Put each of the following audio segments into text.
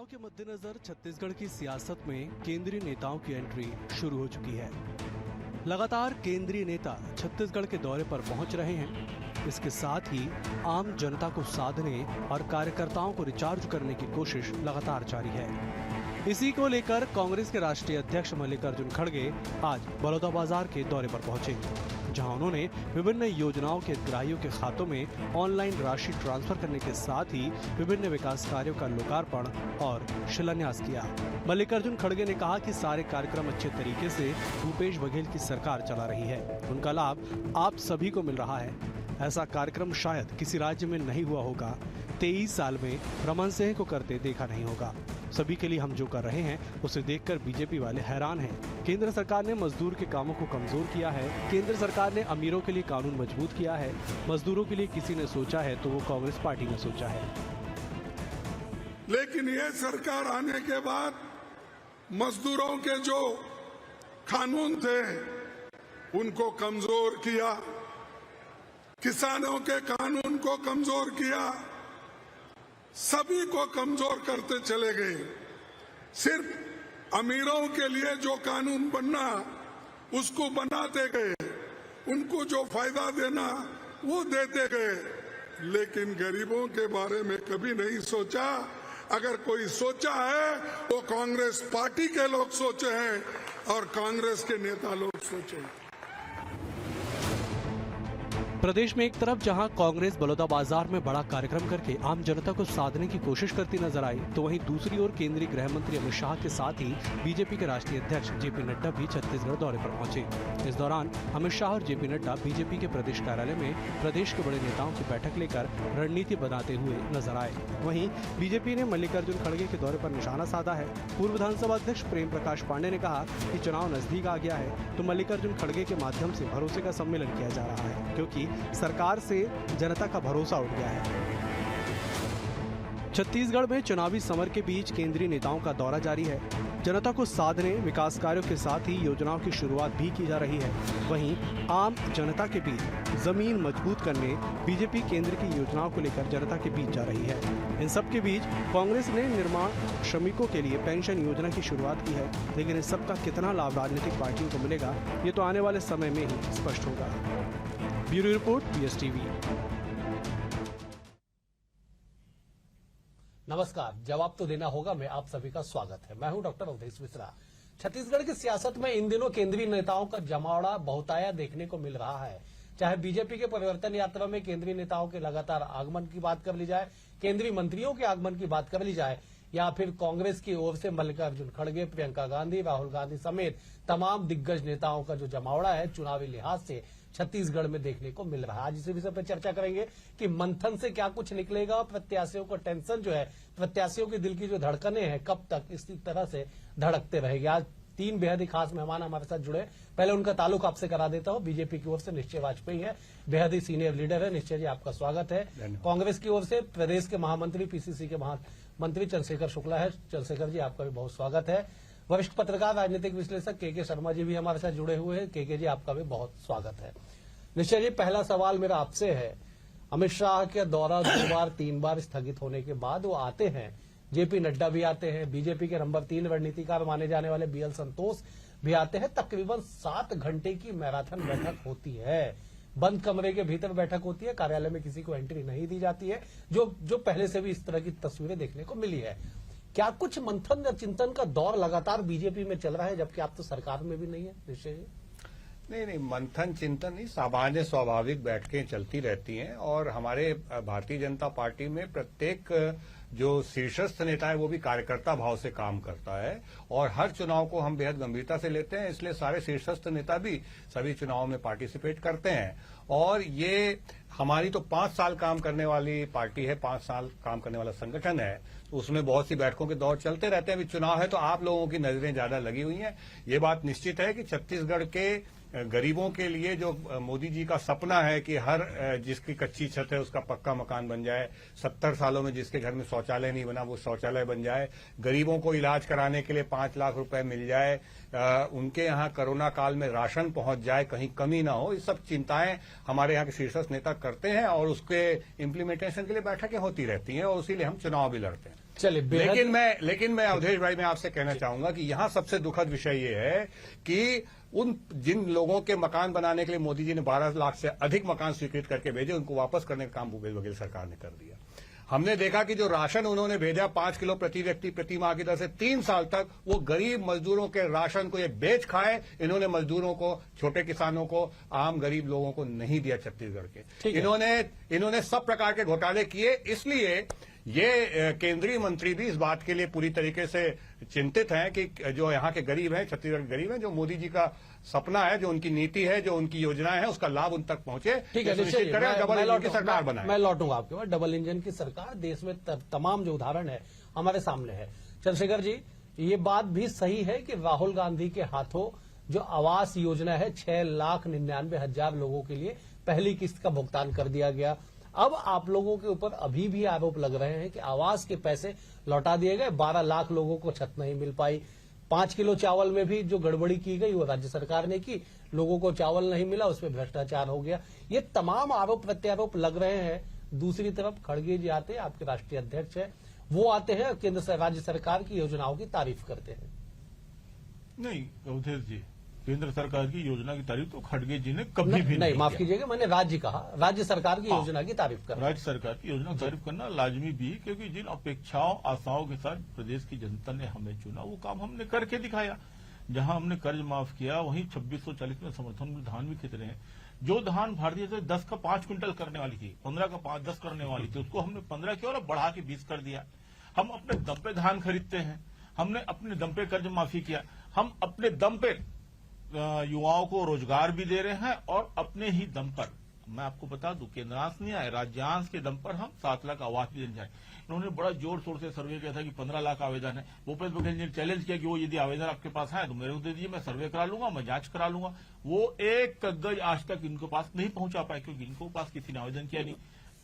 चुनाव के मद्देनजर छत्तीसगढ़ की सियासत में केंद्रीय नेताओं की एंट्री शुरू हो चुकी है। लगातार केंद्रीय नेता छत्तीसगढ़ के दौरे पर पहुंच रहे हैं। इसके साथ ही आम जनता को साधने और कार्यकर्ताओं को रिचार्ज करने की कोशिश लगातार जारी है। इसी को लेकर कांग्रेस के राष्ट्रीय अध्यक्ष मल्लिकार्जुन खड़गे आज बलौदाबाजार के दौरे पर पहुंचे, जहां उन्होंने विभिन्न योजनाओं के हितग्राहियों के खातों में ऑनलाइन राशि ट्रांसफर करने के साथ ही विभिन्न विकास कार्यों का लोकार्पण और शिलान्यास किया। मल्लिकार्जुन खड़गे ने कहा कि सारे कार्यक्रम अच्छे तरीके से भूपेश बघेल की सरकार चला रही है, उनका लाभ आप सभी को मिल रहा है। ऐसा कार्यक्रम शायद किसी राज्य में नहीं हुआ होगा। 23 साल में रमन सिंह को करते देखा नहीं होगा। सभी के लिए हम जो कर रहे हैं उसे देखकर बीजेपी वाले हैरान हैं। केंद्र सरकार ने मजदूर के कामों को कमजोर किया है। केंद्र सरकार ने अमीरों के लिए कानून मजबूत किया है। मजदूरों के लिए किसी ने सोचा है तो वो कांग्रेस पार्टी ने सोचा है। लेकिन ये सरकार आने के बाद मजदूरों के जो कानून थे उनको कमजोर किया, किसानों के कानून को कमजोर किया, सभी को कमजोर करते चले गए। सिर्फ अमीरों के लिए जो कानून बनना उसको बनाते गए, उनको जो फायदा देना वो देते गए, लेकिन गरीबों के बारे में कभी नहीं सोचा। अगर कोई सोचा है वो कांग्रेस पार्टी के लोग सोचे हैं और कांग्रेस के नेता लोग सोचे हैं। प्रदेश में एक तरफ जहां कांग्रेस बलौदाबाजार में बड़ा कार्यक्रम करके आम जनता को साधने की कोशिश करती नजर आई, तो वहीं दूसरी ओर केंद्रीय गृह मंत्री अमित शाह के साथ ही बीजेपी के राष्ट्रीय अध्यक्ष जेपी नड्डा भी छत्तीसगढ़ दौरे पर पहुंचे। इस दौरान अमित शाह और जेपी नड्डा बीजेपी के प्रदेश कार्यालय में प्रदेश के बड़े नेताओं की बैठक लेकर रणनीति बनाते हुए नजर आए। वहीं बीजेपी ने मल्लिकार्जुन खड़गे के दौरे पर निशाना साधा है। पूर्व विधानसभा अध्यक्ष प्रेम प्रकाश पांडे ने कहा कि चुनाव नजदीक आ गया है तो मल्लिकार्जुन खड़गे के माध्यम से भरोसे का सम्मेलन किया जा रहा है, क्योंकि सरकार से जनता का भरोसा उठ गया है। छत्तीसगढ़ में चुनावी समर के बीच केंद्रीय नेताओं का दौरा जारी है। जनता को साधने, विकास कार्यों के साथ ही योजनाओं की शुरुआत भी की जा रही है। वहीं आम जनता के बीच जमीन मजबूत करने बीजेपी केंद्र की योजनाओं को लेकर जनता के बीच जा रही है। इन सब के बीच कांग्रेस ने निर्माण श्रमिकों के लिए पेंशन योजना की शुरुआत की है, लेकिन इस सब का कितना लाभ राजनीतिक पार्टियों को मिलेगा ये तो आने वाले समय में ही स्पष्ट होगा। Bureau report, BSTV। नमस्कार, जवाब तो देना होगा में आप सभी का स्वागत है। मैं हूं डॉक्टर अवधेश मिश्रा। छत्तीसगढ़ की सियासत में इन दिनों केंद्रीय नेताओं का जमावड़ा बहुताया देखने को मिल रहा है। चाहे बीजेपी के परिवर्तन यात्रा में केंद्रीय नेताओं के लगातार आगमन की बात कर ली जाए, केंद्रीय मंत्रियों के आगमन की बात कर ली जाए, या फिर कांग्रेस की ओर से मल्लिकार्जुन खड़गे, प्रियंका गांधी, राहुल गांधी समेत तमाम दिग्गज नेताओं का जो जमावड़ा है चुनावी लिहाज से छत्तीसगढ़ में देखने को मिल रहा है। आज इसी विषय पर चर्चा करेंगे कि मंथन से क्या कुछ निकलेगा और प्रत्याशियों को टेंशन जो है, प्रत्याशियों के दिल की जो धड़कनें हैं कब तक इसी तरह से धड़कते रहेंगे। आज 3 बेहद ही खास मेहमान हमारे साथ जुड़े। पहले उनका ताल्लुक आपसे करा देता हूं। बीजेपी की ओर से निश्चय वाजपेयी है, बेहद ही सीनियर लीडर है। निश्चय जी, आपका स्वागत है। कांग्रेस की ओर से प्रदेश के महामंत्री, PCC के महामंत्री चंद्रशेखर शुक्ला है। चंद्रशेखर जी, आपका भी बहुत स्वागत है। वरिष्ठ पत्रकार, राजनीतिक विश्लेषक के शर्मा जी भी हमारे साथ जुड़े हुए हैं। के जी, आपका भी बहुत स्वागत है। निश्चय जी, पहला सवाल मेरा आपसे है। अमित शाह के दौरा 2 बार 3 बार स्थगित होने के बाद वो आते हैं, जेपी नड्डा भी आते हैं, बीजेपी के नंबर 3 रणनीतिकार माने जाने वाले BL संतोष भी आते हैं। तकरीबन 7 घंटे की मैराथन बैठक होती है, बंद कमरे के भीतर बैठक होती है, कार्यालय में किसी को एंट्री नहीं दी जाती है, जो पहले से भी इस तरह की तस्वीरें देखने को मिली है। क्या कुछ मंथन या चिंतन का दौर लगातार बीजेपी में चल रहा है, जबकि आप तो सरकार में भी नहीं है? निश्चय जी। नहीं, मंथन चिंतन नहीं, सामान्य स्वाभाविक बैठकें चलती रहती हैं। और हमारे भारतीय जनता पार्टी में प्रत्येक जो शीर्षस्थ नेता है वो भी कार्यकर्ता भाव से काम करता है और हर चुनाव को हम बेहद गंभीरता से लेते हैं। इसलिए सारे शीर्षस्थ नेता भी सभी चुनावों में पार्टिसिपेट करते हैं। और ये हमारी तो 5 साल काम करने वाली पार्टी है, 5 साल काम करने वाला संगठन है, तो उसमें बहुत सी बैठकों के दौर चलते रहते हैं। अभी चुनाव है तो आप लोगों की नजरें ज्यादा लगी हुई हैं। ये बात निश्चित है कि छत्तीसगढ़ के गरीबों के लिए जो मोदी जी का सपना है कि हर जिसकी कच्ची छत है उसका पक्का मकान बन जाए, 70 सालों में जिसके घर में शौचालय नहीं बना वो शौचालय बन जाए, गरीबों को इलाज कराने के लिए 5 लाख रुपए मिल जाए, उनके यहाँ कोरोना काल में राशन पहुंच जाए, कहीं कमी ना हो, ये सब चिंताएं हमारे यहाँ के शीर्षस्थ नेता करते हैं और उसके इम्प्लीमेंटेशन के लिए बैठकें होती रहती हैं और इसीलिए हम चुनाव भी लड़ते हैं। चलिए, लेकिन मैं अवधेश भाई मैं आपसे कहना चाहूंगा कि यहाँ सबसे दुखद विषय ये है कि उन जिन लोगों के मकान बनाने के लिए मोदी जी ने 12 लाख से अधिक मकान स्वीकृत करके भेजे, उनको वापस करने का काम भूपेश बघेल सरकार ने कर दिया। हमने देखा कि जो राशन उन्होंने भेजा 5 किलो प्रति व्यक्ति प्रति माह की दर से 3 साल तक, वो गरीब मजदूरों के राशन को ये बेच खाए। इन्होंने मजदूरों को, छोटे किसानों को, आम गरीब लोगों को नहीं दिया छत्तीसगढ़ के। इन्होंने सब प्रकार के घोटाले किए। इसलिए ये केंद्रीय मंत्री भी इस बात के लिए पूरी तरीके से चिंतित हैं कि जो यहाँ के गरीब हैं, छत्तीसगढ़ के गरीब हैं, जो मोदी जी का सपना है, जो उनकी नीति है, जो उनकी योजनाएं हैं, उसका लाभ उन तक पहुंचे। ठीक है, निश्चित करें, डबल इंजन की सरकार बनाए। मैं लौटूंगा आपके पास। डबल इंजन की सरकार, देश में तमाम जो उदाहरण है हमारे सामने है। चंद्रशेखर जी, ये बात भी सही है कि राहुल गांधी के हाथों जो आवास योजना है 6,99,000 लोगों के लिए पहली किस्त का भुगतान कर दिया गया। अब आप लोगों के ऊपर अभी भी आरोप लग रहे हैं कि आवास के पैसे लौटा दिए गए, 12 लाख लोगों को छत नहीं मिल पाई। 5 किलो चावल में भी जो गड़बड़ी की गई वो राज्य सरकार ने की, लोगों को चावल नहीं मिला, उसमें भ्रष्टाचार हो गया। ये तमाम आरोप प्रत्यारोप लग रहे हैं। दूसरी तरफ खड़गे जी आते हैं, आपके राष्ट्रीय अध्यक्ष है, वो आते हैं केंद्र से राज्य सरकार की योजनाओं की तारीफ करते हैं। नहीं अवधेश जी, केंद्र सरकार की योजना की तारीफ तो खड़गे जी ने कभी भी नहीं माफ कीजिएगा, मैंने राज्य कहा, राज्य सरकार की योजना की तारीफ कर। राज्य सरकार की योजना की तारीफ करना लाजमी भी, क्योंकि जिन अपेक्षाओं आशाओं के साथ प्रदेश की जनता ने हमें चुना, वो काम हमने करके दिखाया। जहां हमने कर्ज माफ किया, वहीं 2640 में समर्थन में धान भी खरीद रहे हैं। जो धान भारतीय से 10 का 5 क्विंटल करने वाली थी, 15 का 5-10 करने वाली थी, उसको हमने 15 किया और बढ़ा के 20 कर दिया। हम अपने दम पे धान खरीदते हैं, हमने अपने दम पे कर्ज माफी किया, हम अपने दम पे युवाओं को रोजगार भी दे रहे हैं और अपने ही दम पर, मैं आपको बता दूं, केंद्रांश नहीं आए, राज्यांश के दम पर हम 7 लाख आवास भी देने जाए। इन्होंने बड़ा जोर शोर से सर्वे किया था कि 15 लाख आवेदन है। भूपेश बघेल ने चैलेंज किया कि वो यदि आवेदन आपके पास है तो मेरे को दे दीजिए, मैं सर्वे करा लूंगा, मैं जांच करा लूंगा। वो एक कागज आज तक इनको पास नहीं पहुंचा पाए, क्योंकि इनको पास किसी ने आवेदन किया नहीं।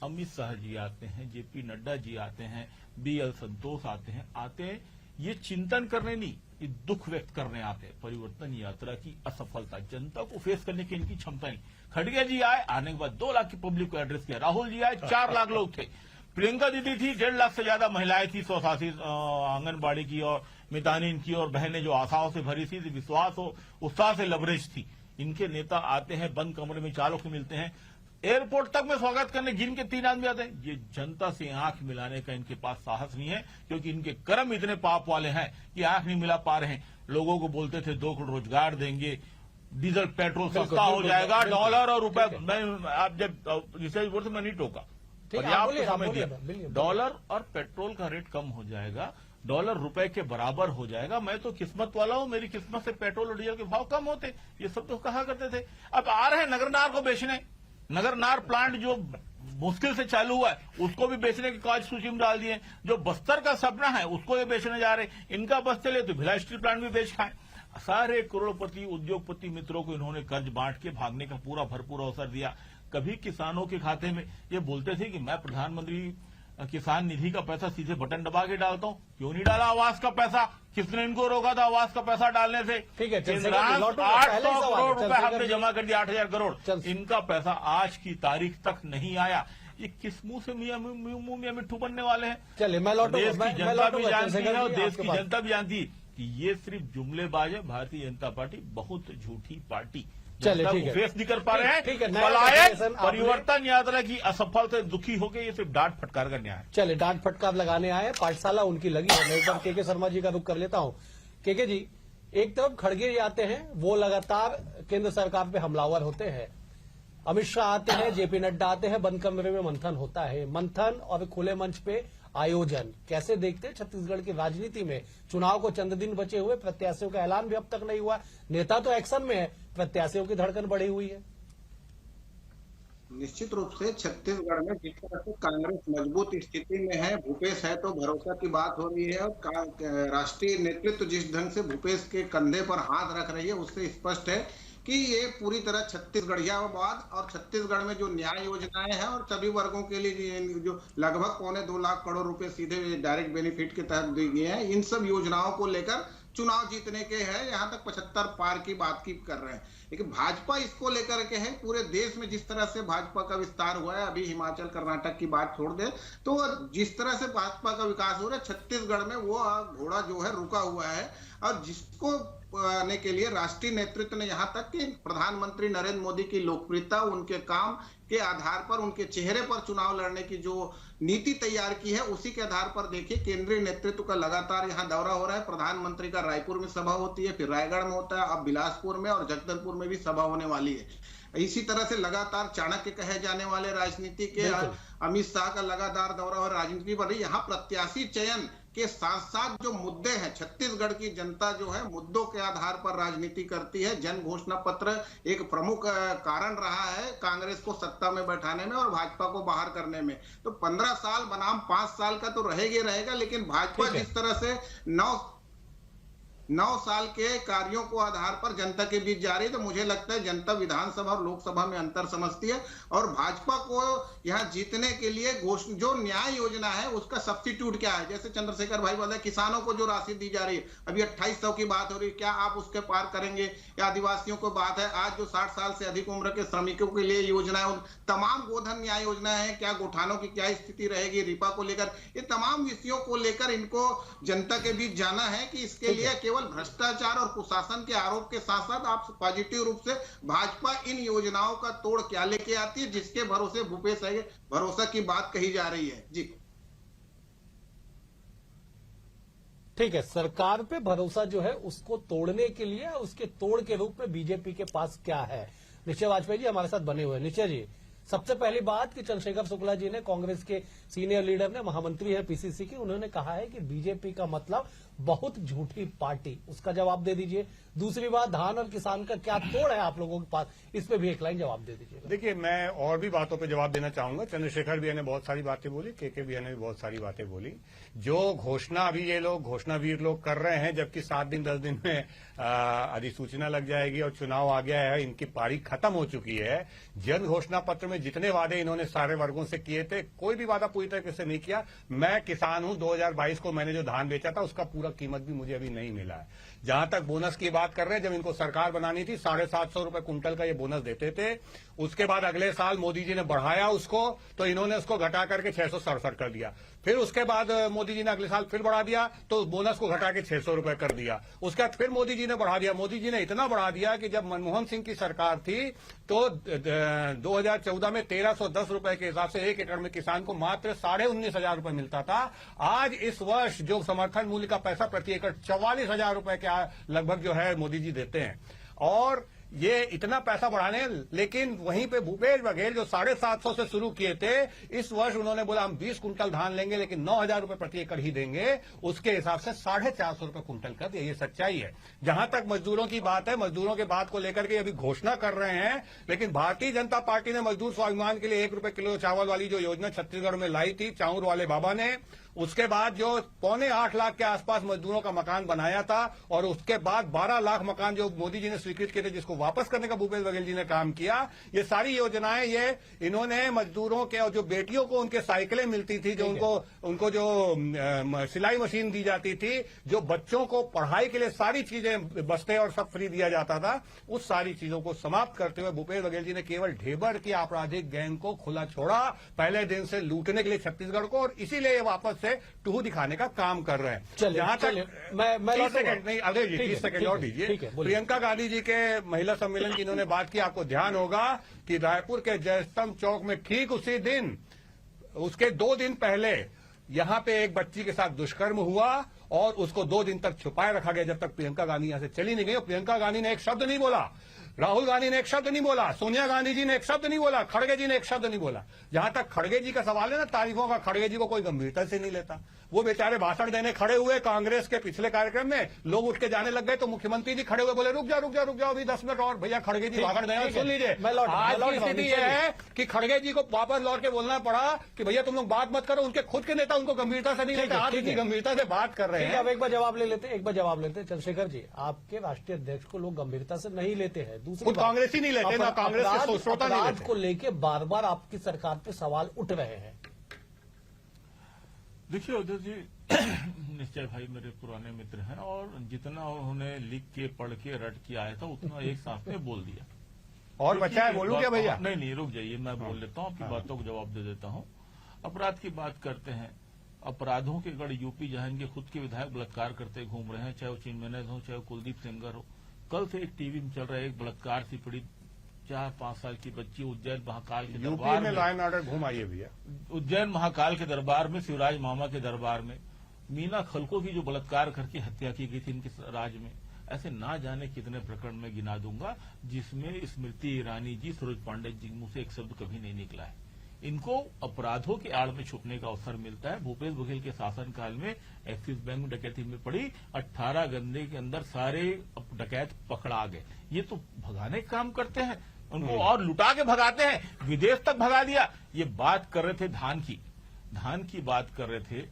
अमित शाह जी आते हैं, जेपी नड्डा जी आते हैं, BL संतोष आते हैं, ये चिंतन करने नहीं, ये दुख व्यक्त करने आते हैं। परिवर्तन यात्रा की असफलता, जनता को फेस करने की इनकी क्षमता नहीं। खड़गे जी आए, आने के बाद 2 लाख की पब्लिक को एड्रेस किया। राहुल जी आए, 4 लाख लोग थे। प्रियंका दीदी थी, 1.5 लाख से ज्यादा महिलाएं थी, 188 आंगनबाड़ी की और मितानिन की, और बहनें जो आशाओं से भरी थी, विश्वास हो उत्साह से लबरेज थी। इनके नेता आते हैं, बंद कमरे में 4 लोग मिलते हैं, एयरपोर्ट तक में स्वागत करने जिनके 3 आदमी आते हैं। ये जनता से आंख मिलाने का इनके पास साहस नहीं है, क्योंकि इनके कर्म इतने पाप वाले हैं कि आंख नहीं मिला पा रहे हैं। लोगों को बोलते थे 2 करोड़ रोजगार देंगे, डीजल पेट्रोल सस्ता हो जाएगा, डॉलर और रुपए। मैं आप जब रिसर्च बोर्ड से मैं नहीं टोका, पर्याप्त समय दिया। डॉलर और पेट्रोल का रेट कम हो जाएगा, डॉलर रुपए के बराबर हो जाएगा। मैं तो किस्मत वाला हूं, मेरी किस्मत से पेट्रोल और डीजल के भाव कम होते, ये सब तो कहा करते थे। अब आ रहे हैं नगरनार को बेचने। नगरनार प्लांट जो मुश्किल से चालू हुआ है, उसको भी बेचने की काज सूची में डाल दिए। जो बस्तर का सपना है, उसको भी बेचने जा रहे। इनका बस चले तो भिलाई स्टील प्लांट भी बेच खाएं। सारे करोड़पति उद्योगपति मित्रों को इन्होंने कर्ज बांट के भागने का पूरा भरपूर अवसर दिया। कभी किसानों के खाते में ये बोलते थे कि मैं प्रधानमंत्री किसान निधि का पैसा सीधे बटन दबा के डालता हूं, क्यों नहीं डाला आवास का पैसा? किसने इनको रोका था आवास का पैसा डालने से? ठीक है, 800 करोड़ रुपए हमने जमा कर दिया, 8,000 करोड़। इनका पैसा आज की तारीख तक नहीं आया। ये किस मुंह से मुंह में मिट्ठू बनने वाले हैं? चलिए, मैं लौटूंगा। देश की जनता भी जानती है और देश की जनता भी जानती है कि ये सिर्फ जुमलेबाज है। भारतीय जनता पार्टी बहुत झूठी पार्टी, जनता को फेस नहीं कर पा रहे हैं। पलायन, परिवर्तन यात्रा की असफलता से दुखी होकर ये सिर्फ डांट फटकार का न्याय। चले, डांट फटकार लगाने आए, पाठशाला उनकी लगी है। मैं एक बार के शर्मा जी का रुख कर लेता हूं। के जी, एक तरफ खड़गे जी आते हैं, वो लगातार केंद्र सरकार पे हमलावर होते हैं। अमित शाह आते हैं, जेपी नड्डा आते हैं, बंद कमरे में मंथन होता है। मंथन और खुले मंच पे आयोजन कैसे देखते हैं छत्तीसगढ़ की राजनीति में? चुनाव को चंद दिन बचे हुए, प्रत्याशियों का ऐलान भी अब तक नहीं हुआ। नेता तो एक्शन में है, प्रत्याशियों की धड़कन बढ़ी हुई है। निश्चित रूप से छत्तीसगढ़ में जिस तरह से कांग्रेस मजबूत स्थिति में है, भूपेश है तो भरोसा की बात हो रही है, और राष्ट्रीय नेतृत्व जिस ढंग से भूपेश के कंधे पर हाथ रख रही है, उससे स्पष्ट है कि ये पूरी तरह छत्तीसगढ़ियावाद और छत्तीसगढ़ में जो न्याय योजनाएं हैं और सभी वर्गों के लिए जो लगभग 2.25 लाख करोड़ रुपए सीधे डायरेक्ट बेनिफिट के तहत दी गई हैं, इन सब योजनाओं को लेकर चुनाव जीतने के हैं, यहाँ तक 75 पार की बात की कर रहे हैं। लेकिन भाजपा इसको लेकर के है, पूरे देश में जिस तरह से भाजपा का विस्तार हुआ है, अभी हिमाचल कर्नाटक की बात छोड़ दे तो जिस तरह से भाजपा का विकास हो रहा है, छत्तीसगढ़ में वो घोड़ा जो है रुका हुआ है। और जिसको आने के लिए राष्ट्रीय नेतृत्व ने यहाँ तक कि प्रधानमंत्री नरेंद्र मोदी की लोकप्रियता, उनके काम के आधार पर, उनके चेहरे पर चुनाव लड़ने की जो नीति तैयार की है, उसी के आधार पर देखिए केंद्रीय नेतृत्व का लगातार यहाँ दौरा हो रहा है। प्रधानमंत्री का रायपुर में सभा होती है, फिर रायगढ़ में होता है, अब बिलासपुर में और जगदलपुर में भी सभा होने वाली है। इसी तरह से लगातार चाणक्य कहे जाने वाले राजनीति के अमित शाह का लगातार दौरा और राजनीति बढ़ रही। यहाँ प्रत्याशी चयन के साथ साथ जो मुद्दे हैं, छत्तीसगढ़ की जनता जो है मुद्दों के आधार पर राजनीति करती है। जन घोषणा पत्र एक प्रमुख कारण रहा है कांग्रेस को सत्ता में बैठाने में और भाजपा को बाहर करने में। तो 15 साल बनाम 5 साल का तो रहेगा, लेकिन भाजपा जिस तरह से 9 साल के कार्यों को आधार पर जनता के बीच जा रही है, तो मुझे लगता है जनता विधानसभा और लोकसभा में अंतर समझती है। और भाजपा को यहां जीतने के लिए जो न्याय योजना है उसका सब्स्टिट्यूट क्या है, जैसे चंद्रशेखर भाई बोले किसानों को जो राशि दी जा रही है, अभी 2800 की बात हो रही है, क्या आप उसके पार करेंगे? या आदिवासियों को बात है, आज जो 60 साल से अधिक उम्र के श्रमिकों के लिए योजना है, तमाम गोधन न्याय योजना है, क्या गोठानों की क्या स्थिति रहेगी, रिपा को लेकर, ये तमाम विषयों को लेकर इनको जनता के बीच जाना है कि इसके लिए केवल भ्रष्टाचार और कुशासन के आरोप के साथ साथ आप पॉजिटिव रूप से भाजपा इन योजनाओं का तोड़ क्या लेके आती है, जिसके भरोसे भूपेश है भरोसा की बात कही जा रही है। जी ठीक है, सरकार पे भरोसा जो है उसको तोड़ने के लिए उसके तोड़ के रूप में बीजेपी के पास क्या है? निश्चय वाजपेयी जी हमारे साथ बने हुए हैं। निश्चय जी, सबसे पहली बात कि चंद्रशेखर शुक्ला जी ने, कांग्रेस के सीनियर लीडर ने, महामंत्री है पीसीसी की, उन्होंने कहा है कि बीजेपी का मतलब बहुत झूठी पार्टी, उसका जवाब दे दीजिए। दूसरी बात, धान और किसान का क्या तोड़ है आप लोगों के पास, इस पे भी एक लाइन जवाब दे दीजिए। देखिए, मैं और भी बातों पे जवाब देना चाहूंगा। चंद्रशेखर भैया ने बहुत सारी बातें बोली, के भैया ने भी बहुत सारी बातें बोली। जो घोषणा अभी ये लोग घोषणावीर लोग कर रहे हैं, जबकि 7 दिन 10 दिन में अधिसूचना लग जाएगी और चुनाव आ गया है, इनकी पारी खत्म हो चुकी है। जन घोषणा पत्र में जितने वादे इन्होंने सारे वर्गों से किए थे, कोई भी वादा पूरी तरीके से नहीं किया। मैं किसान हूं, 2022 को मैंने जो धान बेचा था उसका पूरा कीमत भी मुझे अभी नहीं मिला है। जहां तक बोनस की बात कर रहे हैं, जब इनको सरकार बनानी थी 750 रुपए कुंटल का ये बोनस देते थे। उसके बाद अगले साल मोदी जी ने बढ़ाया उसको, तो इन्होंने उसको घटा करके 667 कर दिया। फिर उसके बाद मोदी जी ने अगले साल फिर बढ़ा दिया, तो बोनस को घटा के 600 रुपए कर दिया। उसके बाद फिर मोदी जी ने बढ़ा दिया। मोदी जी ने इतना बढ़ा दिया कि जब मनमोहन सिंह की सरकार थी तो 2014 में 1310 रुपए के हिसाब से 1 एकड़ में किसान को मात्र 19,500 रुपए मिलता था। आज इस वर्ष जो समर्थन मूल्य का पैसा प्रति एकड़ 44,000 रुपए के लगभग जो है मोदी जी देते हैं। और ये इतना पैसा बढ़ाने, लेकिन वहीं पे भूपेश बघेल जो 750 से शुरू किए थे, इस वर्ष उन्होंने बोला हम 20 कुंटल धान लेंगे लेकिन 9,000 रुपए प्रति एकड़ ही देंगे। उसके हिसाब से 450 रुपए कुंटल कर दिया। ये सच्चाई है। जहां तक मजदूरों की बात है, मजदूरों के बात को लेकर के अभी घोषणा कर रहे हैं, लेकिन भारतीय जनता पार्टी ने मजदूर स्वाभिमान के लिए 1 रुपए किलो चावल वाली जो योजना छत्तीसगढ़ में लाई थी चाउर वाले बाबा ने, उसके बाद जो 7.25 लाख के आसपास मजदूरों का मकान बनाया था, और उसके बाद 12 लाख मकान जो मोदी जी ने स्वीकृत किए थे, जिसको वापस करने का भूपेश बघेल जी ने काम किया। ये सारी योजनाएं ये इन्होंने मजदूरों के, और जो बेटियों को उनके साइकिलें मिलती थी, जो उनको जो सिलाई मशीन दी जाती थी, जो बच्चों को पढ़ाई के लिए सारी चीजें, बस्ते और सब फ्री दिया जाता था, उस सारी चीजों को समाप्त करते हुए भूपेश बघेल जी ने केवल ढेबर की आपराधिक गैंग को खुला छोड़ा, पहले दिन से लूटने के लिए छत्तीसगढ़ को, और इसीलिए ये वापस से टूह दिखाने का काम कर रहे हैं। जहां तक मैं 30 सेकंड नहीं, अरे 30 सेकंड और दीजिए। प्रियंका गांधी जी के महिला सम्मेलन की इन्होंने बात की। आपको ध्यान होगा कि रायपुर के जयस्तंभ चौक में ठीक उसी दिन, उसके 2 दिन पहले यहां पे एक बच्ची के साथ दुष्कर्म हुआ और उसको 2 दिन तक छुपाए रखा गया, जब तक प्रियंका गांधी यहां से चली नहीं गई। और प्रियंका गांधी ने एक शब्द नहीं बोला, राहुल गांधी ने एक शब्द नहीं बोला, सोनिया गांधी जी ने एक शब्द नहीं बोला, खड़गे जी ने एक शब्द नहीं बोला। जहां तक खड़गे जी का सवाल है ना, तारीफों का, खड़गे जी को कोई गंभीरता से नहीं लेता। वो बेचारे भाषण देने खड़े हुए कांग्रेस के पिछले कार्यक्रम में, लोग उठ के जाने लग गए तो मुख्यमंत्री जी खड़े हुए बोले रुक जाओ अभी 10 मिनट और, भैया खड़गे जी भाषण देना सुन लीजिए। आज की स्थिति यह है कि खड़गे जी को वापस लौट के बोलना पड़ा कि भैया तुम लोग बात मत करो, उनके खुद के नेता उनको गंभीरता से नहीं लेते, आज इतनी गंभीरता से बात कर रहे हैं। अब एक बार जवाब ले लेते चंद्रशेखर जी, आपके राष्ट्रीय अध्यक्ष को लोग गंभीरता से नहीं लेते हैं। दूसरी कांग्रेस ही नहीं लेते ना, कांग्रेस के श्रोता नहीं लेते। को लेके बार बार आपकी सरकार पे सवाल उठ रहे हैं। देखिए उधर जी निश्चय भाई मेरे पुराने मित्र हैं और जितना उन्होंने लिख के पढ़ के रट के आया था उतना एक साथ में बोल दिया। और बच्चा है, बोलूं क्या भैया? नहीं रुक जाइए, मैं बोल लेता हूँ, आपकी बातों को जवाब दे देता हूँ। अपराध की बात करते हैं, अपराधों के गढ़ यूपी जहां इनके खुद के विधायक बलात्कार करते घूम रहे हैं, चाहे वो चिन्मय हो चाहे वो कुलदीप सेंगर हो। कल से एक टीवी में चल रहा है एक बलात्कार से पीड़ित 4-5 साल की बच्ची उज्जैन महाकाल के दरबार में, लॉ एंड ऑर्डर घूम आइए भैया, उज्जैन महाकाल के दरबार में, शिवराज मामा के दरबार में मीना खलको की जो बलात्कार करके हत्या की गई थी इनके राज्य में। ऐसे ना जाने कितने प्रकरण में गिना दूंगा जिसमें स्मृति ईरानी जी, सरोज पांडे जी मुंह से एक शब्द कभी नहीं निकला है। इनको अपराधों के आड़ में छुपने का अवसर मिलता है। भूपेश बघेल के शासनकाल में एक्सिस बैंक में डकैती में पड़ी 18 घंटे के अंदर सारे डकैत पकड़ा गए। ये तो भगाने का काम करते हैं, उनको और लुटा के भगाते हैं, विदेश तक भगा दिया। ये बात कर रहे थे धान की बात कर रहे थे।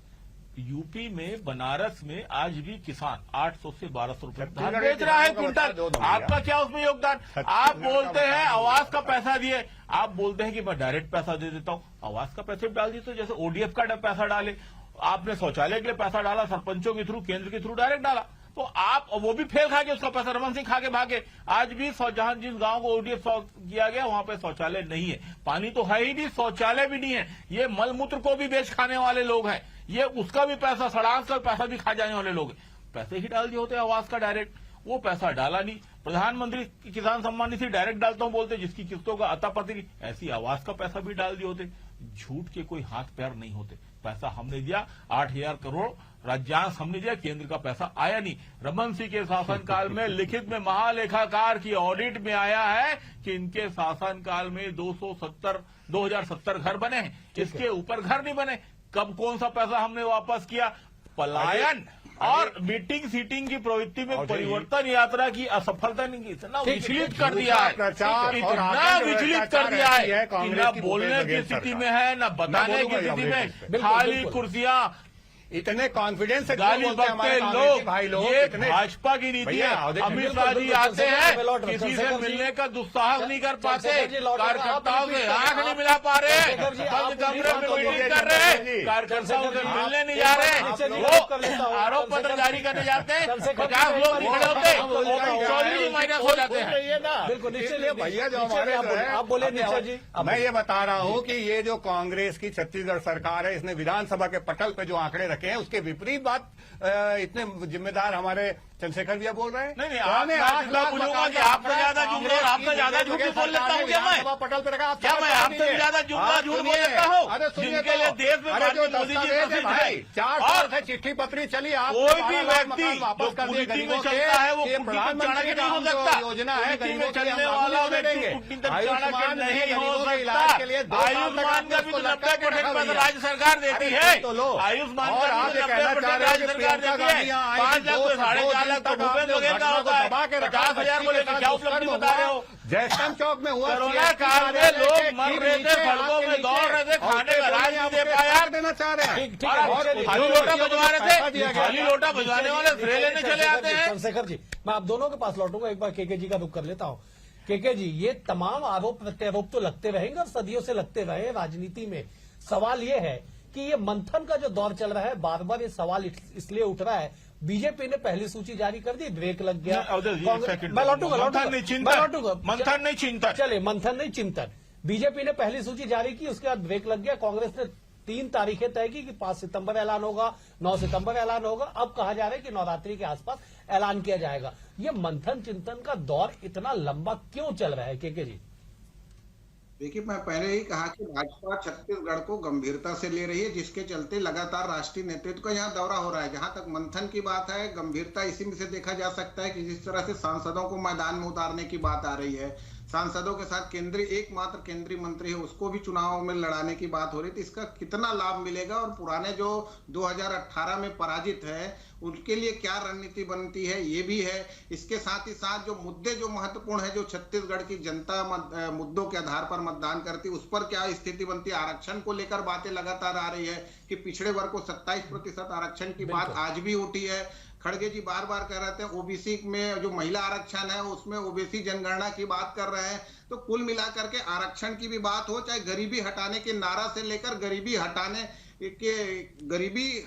यूपी में बनारस में आज भी किसान 800 से 1200 रुपए धान बेच रहा है क्विंटल। आपका क्या उसमें योगदान? आप बोलते हैं आवास का पैसा दिए, आप बोलते हैं कि मैं डायरेक्ट पैसा दे देता हूं। आवास का पैसे डाल दिए तो जैसे ओडीएफ का पैसा डाले, आपने शौचालय के लिए पैसा डाला सरपंचों के थ्रू, केंद्र के थ्रू डायरेक्ट डाला, तो आप वो भी फेल खा के उसका पैसा रमन सिंह खा के भागे। आज भी जहां जिस गांव को ओडीएफ किया गया वहां पे शौचालय नहीं है, पानी तो है ही नहीं, शौचालय भी नहीं है। ये मलमूत्र को भी बेच खाने वाले लोग हैं, ये उसका भी पैसा, सड़ांस का पैसा भी खा जाने वाले लोग हैं। पैसे ही डाल दिए होते आवास का डायरेक्ट, वो पैसा डाला नहीं। प्रधानमंत्री किसान सम्मान निधि डायरेक्ट डालता हूं बोलते, जिसकी किस्तों का अता पता नहीं, ऐसी आवास का पैसा भी डाल दिए होते। झूठ के कोई हाथ पैर नहीं होते। पैसा हमने दिया 8000 करोड़ राज्यांश हमने दिया, केंद्र का पैसा आया नहीं। रमन सिंह के शासनकाल में लिखित में महालेखाकार की ऑडिट में आया है कि इनके शासनकाल में 2070 घर बने हैं, इसके ऊपर घर नहीं बने। कब कौन सा पैसा हमने वापस किया? पलायन और मीटिंग सीटिंग की प्रवृत्ति में परिवर्तन यात्रा की असफलता ने इतना विचलित कर दिया है, इतना विचलित कर दिया है कि न बोलने की स्थिति में है, न बताने की स्थिति में, खाली कुर्सियां, इतने कॉन्फिडेंस से गाली बकते लोग। भाई लोग, ये भाजपा की नीति है। अमित शाह जी आते हैं, किसी से मिलने का दुस्साहस नहीं कर पाते, कार्यकर्ताओं से आंख नहीं मिला पा रहे, बंद कमरे में मीटिंग कर रहे हैं, कार्यकर्ताओं से मिलने नहीं जा रहे, वो आरोप पत्र जारी करने जाते हैं, 50 लोग खड़े होते हैं, 24 माइनस हो जाते हैं। बिल्कुल निश्चय भैया, जो हमारे आप बोले निश्चय जी, मैं ये बता रहा हूँ कि ये जो कांग्रेस की छत्तीसगढ़ सरकार है, इसने विधानसभा के पटल पे जो आंकड़े रखे हैं उसके विपरीत बात इतने जिम्मेदार हमारे चंद्रशेखर भैया बोल रहे हैं। नहीं, बोलूंगा कि आपसे ज्यादा झूठ और आपसे ज्यादा झूठ बोल लेता हूँ क्या मैं? पटल पे रखा, क्या मैं आपसे ज्यादा झूठ बोल लेता हूँ? जिनके लिए देश में मोदी जी प्रसिद्ध है, 4 साल से चिट्ठी पत्री चली, आप कोई भी व्यक्ति जो कुर्सी में चलता है वो प्रधानमंत्री नहीं हो सकता। योजना है में चलने वाला व्यक्ति चाणक्य नहीं हो सकता। आयुष्मान का भी तो 90% पैसा राज्य सरकार देती है, आयुष्मान का 90% राज्य सरकार देती है। 5 लाख से 4.5 लाख तो भूपेश बघेल का होता है, 50,000 को लेकर क्या उपलब्धि बता रहे हो? जयस्तंभ चौक में हुआ कोरोना काल में लोग मर रहे थे, सड़कों में दौड़ रहे थे, खाने का राज नहीं दे पाया, देना चाह रहे हैं, खाली लोटा बजवा रहे थे, खाली लोटा बजवाने वाले श्रेय लेने चले आते हैं। चंद्रशेखर जी, मैं आप दोनों के पास लौटूंगा, एक बार केके जी का रुख कर लेता हूं। केके जी, ये तमाम आरोप प्रत्यारोप तो लगते रहेंगे और सदियों से लगते रहे राजनीति में। सवाल ये है कि ये मंथन का जो दौर चल रहा है, बार बार ये सवाल इसलिए उठ रहा है, बीजेपी ने पहली सूची जारी कर दी, ब्रेक लग गया। मैं लौटूंगा, मंथन नहीं चिंतन, चले मंथन नहीं चिंतन। बीजेपी ने पहली सूची जारी की, उसके बाद ब्रेक लग गया। कांग्रेस ने 3 तारीखें तय की कि 5 सितंबर ऐलान होगा, 9 सितंबर ऐलान होगा। अब कहा जा रहा है कि नवरात्रि के आसपास ऐलान किया जाएगा। ये मंथन चिंतन का दौर इतना लंबा क्यों चल रहा है केके जी? देखिए, मैं पहले ही कहा कि भाजपा छत्तीसगढ़ को गंभीरता से ले रही है, जिसके चलते लगातार राष्ट्रीय नेतृत्व का यहाँ दौरा हो रहा है। जहां तक मंथन की बात है, गंभीरता इसी में से देखा जा सकता है कि जिस तरह से सांसदों को मैदान में उतारने की बात आ रही है, सांसदों के साथ एकमात्र केंद्रीय मंत्री है उसको भी चुनाव में लड़ाने की बात हो रही थी। इसका कितना लाभ मिलेगा और पुराने जो 2018 में पराजित है उनके लिए क्या रणनीति बनती है, ये भी है। इसके साथ ही साथ जो मुद्दे जो महत्वपूर्ण है, जो छत्तीसगढ़ की जनता मुद्दों के आधार पर मतदान करती है, उस पर क्या स्थिति बनती है। आरक्षण को लेकर बातें लगातार आ रही है कि पिछड़े वर्ग को 27% आरक्षण की बात आज भी उठी है। खड़गे जी बार बार कह रहे थे ओबीसी में जो महिला आरक्षण है उसमें ओबीसी जनगणना की बात कर रहे हैं। तो कुल मिलाकर के आरक्षण की भी बात हो, चाहे गरीबी हटाने के नारा से लेकर गरीबी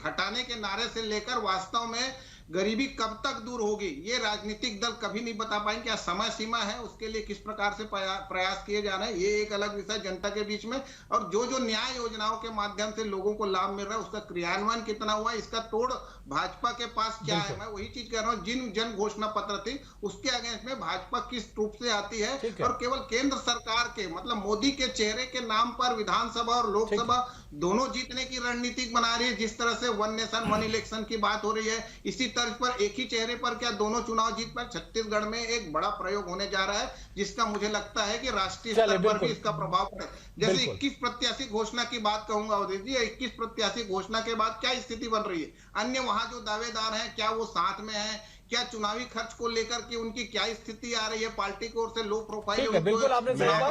हटाने के नारे से लेकर वास्तव में गरीबी कब तक दूर होगी ये राजनीतिक दल कभी नहीं बता पाएंगे। क्या समय सीमा है, उसके लिए किस प्रकार से प्रयास किए जा रहे हैं, ये एक अलग विषय जनता के बीच में। और जो न्याय योजनाओं के माध्यम से लोगों को लाभ मिल रहा है उसका क्रियान्वयन कितना हुआ, इसका तोड़ भाजपा के पास क्या है। मैं वही चीज कह रहा हूँ, जिन जन घोषणा पत्र थी उसके अगेंस्ट में भाजपा किस रूप से आती है और केवल केंद्र सरकार के मतलब मोदी के चेहरे के नाम पर विधानसभा और लोकसभा दोनों जीतने की रणनीति बना रही है। जिस तरह से वन नेशन वन इलेक्शन की बात हो रही है, इसी तर्ज पर एक ही चेहरे पर क्या दोनों चुनाव जीत पर छत्तीसगढ़ में एक बड़ा प्रयोग होने जा रहा है, जिसका मुझे लगता है कि राष्ट्रीय स्तर पर भी इसका प्रभाव पड़े। जैसे 21 प्रत्याशी घोषणा की बात कहूंगा अवधेश जी, 21 प्रत्याशी घोषणा के बाद क्या स्थिति बन रही है, अन्य वहां जो दावेदार हैं क्या वो साथ में हैं, क्या चुनावी खर्च को लेकर के उनकी क्या स्थिति आ रही है, पार्टी की ओर से लो प्रोफाइल। बिल्कुल आपने सही कहा,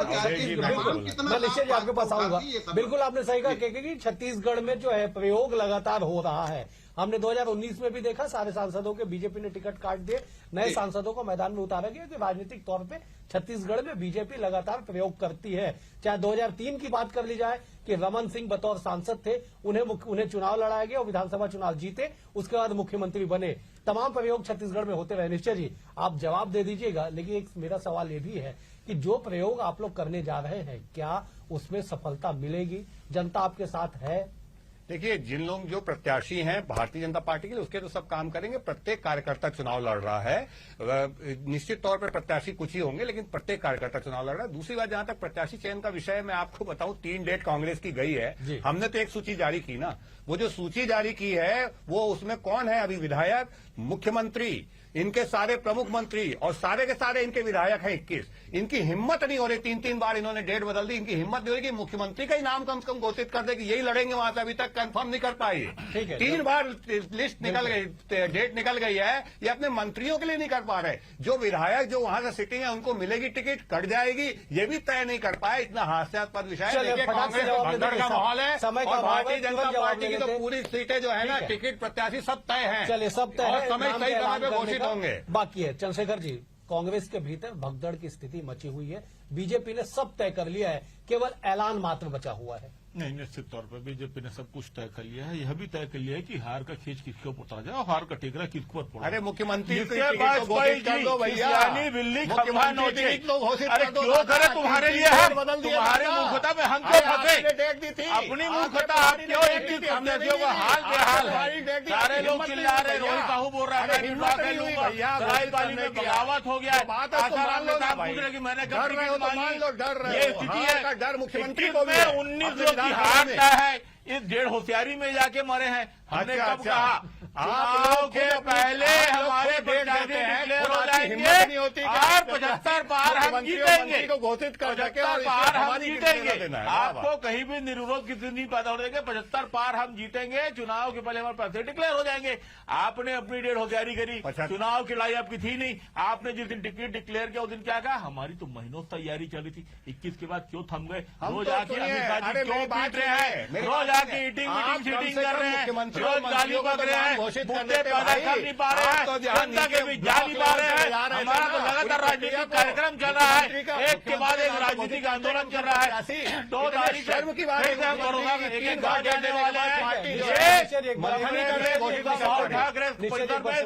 मैं निश्चय जी आपके पास आऊंगा। बिल्कुल आपने सही कहा कि छत्तीसगढ़ में जो है प्रयोग लगातार हो रहा है। हमने 2019 में भी देखा, सारे सांसदों के बीजेपी ने टिकट काट दिए, नए सांसदों को मैदान में उतारा गया कि राजनीतिक तौर पे छत्तीसगढ़ में बीजेपी लगातार प्रयोग करती है। चाहे 2003 की बात कर ली जाए कि रमन सिंह बतौर सांसद थे, उन्हें चुनाव लड़ाया गया और विधानसभा चुनाव जीते, उसके बाद मुख्यमंत्री बने। तमाम प्रयोग छत्तीसगढ़ में होते रहे। निश्चय जी आप जवाब दे दीजिएगा, लेकिन एक मेरा सवाल ये भी है कि जो प्रयोग आप लोग करने जा रहे हैं क्या उसमें सफलता मिलेगी, जनता आपके साथ है? देखिए, जिन लोग जो प्रत्याशी हैं भारतीय जनता पार्टी के लिए उसके तो सब काम करेंगे। प्रत्येक कार्यकर्ता चुनाव लड़ रहा है, निश्चित तौर पर प्रत्याशी कुछ ही होंगे लेकिन प्रत्येक कार्यकर्ता चुनाव लड़ रहा है। दूसरी बात, जहां तक प्रत्याशी चयन का विषय है, मैं आपको बताऊं 3 डेट कांग्रेस की गई है। हमने तो एक सूची जारी की ना, वो जो सूची जारी की है वो उसमें कौन है अभी विधायक, मुख्यमंत्री, इनके सारे प्रमुख मंत्री और सारे के सारे इनके विधायक हैं 21। इनकी हिम्मत नहीं हो रही, 3-3 बार इन्होंने डेट बदल दी, इनकी हिम्मत नहीं हो रही कि मुख्यमंत्री का ही नाम कम से कम घोषित कर दे कि यही लड़ेंगे, वहां से अभी तक कंफर्म नहीं कर पाई। 3 बार लिस्ट निकल गई, डेट निकल गई है, ये अपने मंत्रियों के लिए नहीं कर पा रहे। जो विधायक जो वहां से सिटिंग है उनको मिलेगी टिकट, कट जाएगी, ये भी तय नहीं कर पाए। इतना हास्यास्पद विषय है। कांग्रेस भगदड़ का माहौल है और भारतीय जनता पार्टी की तो पूरी सीटें जो है ना, टिकट प्रत्याशी सब तय है। चलिए सब तय है, समय सही समय पे घोषित होंगे। बाकी है चंद्रशेखर जी, कांग्रेस के भीतर भगदड़ की स्थिति मची हुई है, बीजेपी ने सब तय कर लिया है, केवल ऐलान मात्र बचा हुआ है। नहीं, निश्चित तौर पर बीजेपी ने सब कुछ तय कर लिया है। यह भी तय कर लिया है कि हार का खींच किसके ऊपर उतारा जाए और हार का टेकरा किसके ऊपर पड़ा। अरे मुख्यमंत्री बिल्ली खम्भा नोचे, अरे क्यों करे तुम्हारे लिए है, तुम्हारे मूर्खता में हम क्यों फंसे, अपनी मूर्खता आप क्यों एक प्रत्याशियों का हाल बेहाल है। सारे लोग चिल्ला रहे, रोहित साहू बोल रहा है मैं चुनाव कर लूंगा, सरायपाली में बगावत हो गया, आसाराम ने साहब पूछ रहे कि मैंने कब टिकट मांगी। ये स्थिति है, डर मुख्यमंत्री को 19 लोग की हार है, इस 1.5 होशियारी में जाके मरे हैं। हमने कब कहा चुनाव के पहले हमारे प्रत्याशी डिक्लेयर हो जाएंगे और 75 पार हम जीतेंगे, 75 पार हम जीतेंगे। आपको कहीं भी निर्विरोध की स्थिति नहीं पैदा हो जाएगी, 75 पार हम जीतेंगे, चुनाव के पहले हमारे पैसे डिक्लेयर हो जाएंगे। आपने अपनी 1.5 होशियारी करी, चुनाव की लड़ाई आपकी थी नहीं। आपने जिस दिन टिकट डिक्लेयर किया उस दिन क्या कहा, हमारी तो महीनों से तैयारी चल रही थी, 21 के बाद क्यों थम गए, रोज आके अमित शाह जी क्यों पीट रहे हैं, रोज आके ईटिंग मीटिंग सीटिंग कर रहे हैं, रोज गालियों पक रहे हैं, मुद्दे पैदा कर नहीं पा रहे हैं, जनता के बीच जा नहीं पा रहे हैं। हमारा तो लगातार राजनीतिक कार्यक्रम चल रहा है, एक के बाद एक राजनीतिक आंदोलन चल रहा है। 2 तारीख शर्म की बात है, एक गार्ड देने वाले हैं,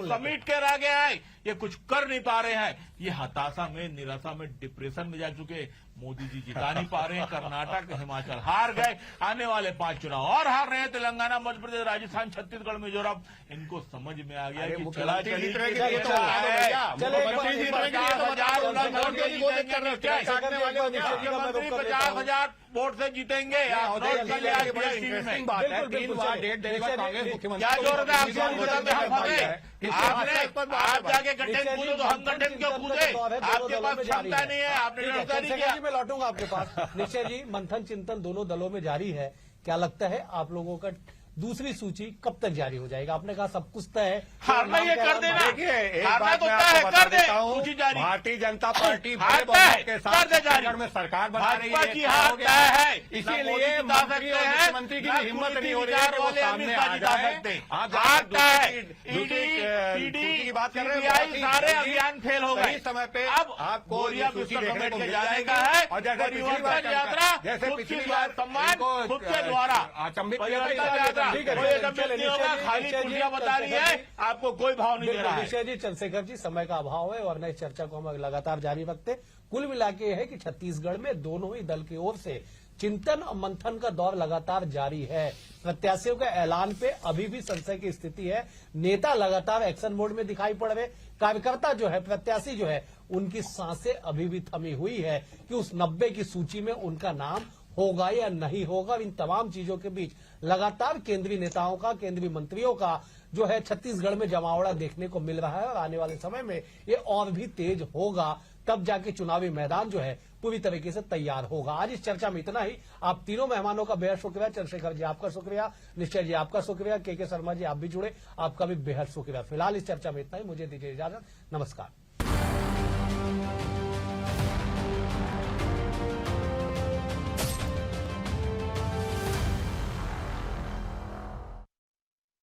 समेट के रह गया है, ये कुछ कर नहीं पा रहे हैं। ये हताशा में, निराशा में, डिप्रेशन में जा चुके। मोदी जी जिता नहीं पा रहे हैं, कर्नाटक हिमाचल हार गए, आने वाले 5 चुनाव और हार रहे हैं, तेलंगाना मध्य प्रदेश राजस्थान छत्तीसगढ़ मिजोरम। इनको समझ में आ गया कि चला चली 50,000 वोट से जीतेंगे। क्या जोर है आप जाके गठन कूदो तो हम गठन क्यों कूदे, आपके पास क्षमता नहीं है, आपने व्यवस्था नहीं किया। मैं लौटूंगा आपके पास। निश्चय जी, मंथन चिंतन दोनों दलों में जारी है, क्या लगता है आप लोगों का दूसरी सूची कब तक जारी हो जाएगा? आपने कहा सब कुछ तय है, हारना ये कर देना। देखिए, एक हारना बात तो मैं तय आपको है, बता कर दे देता हूं, सूची जारी। भारतीय जनता पार्टी बड़े हारता बहुमत है, के कर साथ दे जारी। छत्तीसगढ़ में सरकार बना रही है। भाजपा की हार तय है, इसीलिए मंत्री और मुख्यमंत्री की भी हिम्मत नहीं हो रही है कि वो सामने आ जाए। आप ईडी की बात कर रहे सीबीआई हैं, सारे अभियान फेल हो गए। सही समय पे अब आपको बोरिया ये सूची पुस्तक देखने को समेट के मिल जाने जाएगी। का है और जैसे पिछली बार परिवर्तन यात्रा जैसे खुद पिछली की बार सम्मान इनको, खुद के द्वारा अचंभित किया परिवर्तन था। यात्रा ठीक है, कोई एकदम नहीं होगा, खाली निश्चय जी, कुर्सियां बता रही है, आपको कोई भाव नहीं दे रहा है। विषय जी, चंद्रशेखर जी, समय का अभाव है और नई चर्चा को हम लगातार जारी रखते। कुल मिला के है कि छत्तीसगढ़ में दोनों ही दल की ओर से चिंतन और मंथन का दौर लगातार जारी है। प्रत्याशियों के ऐलान पे अभी भी संशय की स्थिति है। नेता लगातार एक्शन मोड में दिखाई पड़ रहे, कार्यकर्ता जो है, प्रत्याशी जो है, उनकी सांसें अभी भी थमी हुई है कि उस 90 की सूची में उनका नाम होगा या नहीं होगा। इन तमाम चीजों के बीच लगातार केंद्रीय नेताओं का, केंद्रीय मंत्रियों का जो है छत्तीसगढ़ में जमावड़ा देखने को मिल रहा है और आने वाले समय में ये और भी तेज होगा, तब जाके चुनावी मैदान जो है पूरी तरीके से तैयार होगा। आज इस चर्चा में इतना ही। आप तीनों मेहमानों का बेहद शुक्रिया। चंद्रशेखर जी आपका शुक्रिया, निश्चय जी आपका शुक्रिया, के शर्मा जी आप भी जुड़े, आपका भी बेहद शुक्रिया। फिलहाल इस चर्चा में इतना ही, मुझे दीजिए इजाजत, नमस्कार।